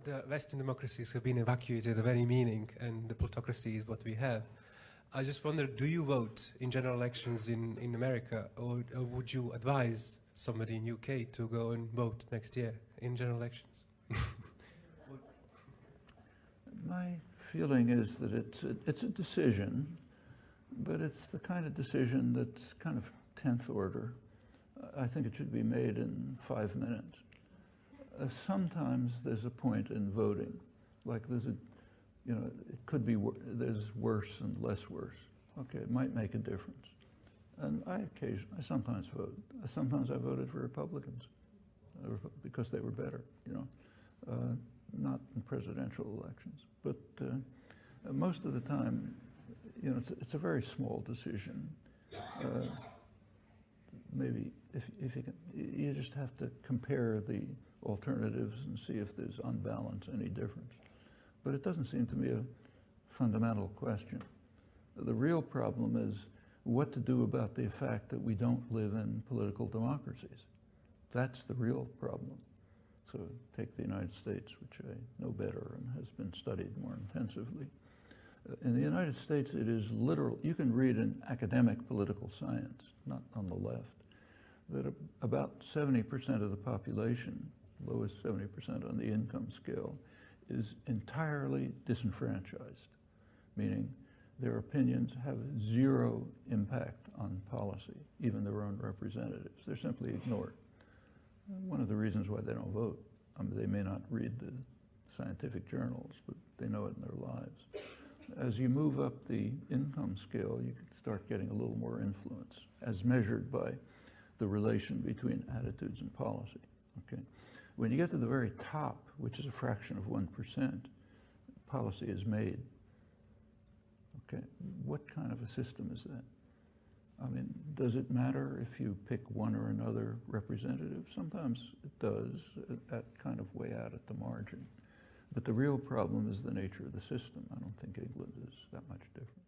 the Western democracies have been evacuated of any meaning, and the plutocracy is what we have. I just wonder, do you vote in general elections in America, or would you advise somebody in UK to go and vote next year in general elections? My feeling is that it's a decision, but it's the kind of decision that's kind of 10th order. I think it should be made in 5 minutes. Sometimes there's a point in voting, like it could be, there's worse and less worse. Okay, it might make a difference. And I sometimes vote. Sometimes I voted for Republicans because they were better, not in presidential elections. But most of the time, it's a very small decision. Maybe if you can, you just have to compare the alternatives and see if there's on balance any difference. But it doesn't seem to me a fundamental question. The real problem is what to do about the fact that we don't live in political democracies. That's the real problem. So take the United States, which I know better and has been studied more intensively. In the United States, it is literal. You can read in academic political science, not on the left, that about 70% of the population, lowest 70% on the income scale, is entirely disenfranchised, meaning their opinions have zero impact on policy, even their own representatives. They're simply ignored. One of the reasons why they don't vote, they may not read the scientific journals, but they know it in their lives. As you move up the income scale, you can start getting a little more influence, as measured by the relation between attitudes and policy. Okay? When you get to the very top, which is a fraction of 1%, policy is made. Okay, what kind of a system is that? Does it matter if you pick one or another representative? Sometimes it does, at kind of way out at the margin. But the real problem is the nature of the system. I don't think England is that much different.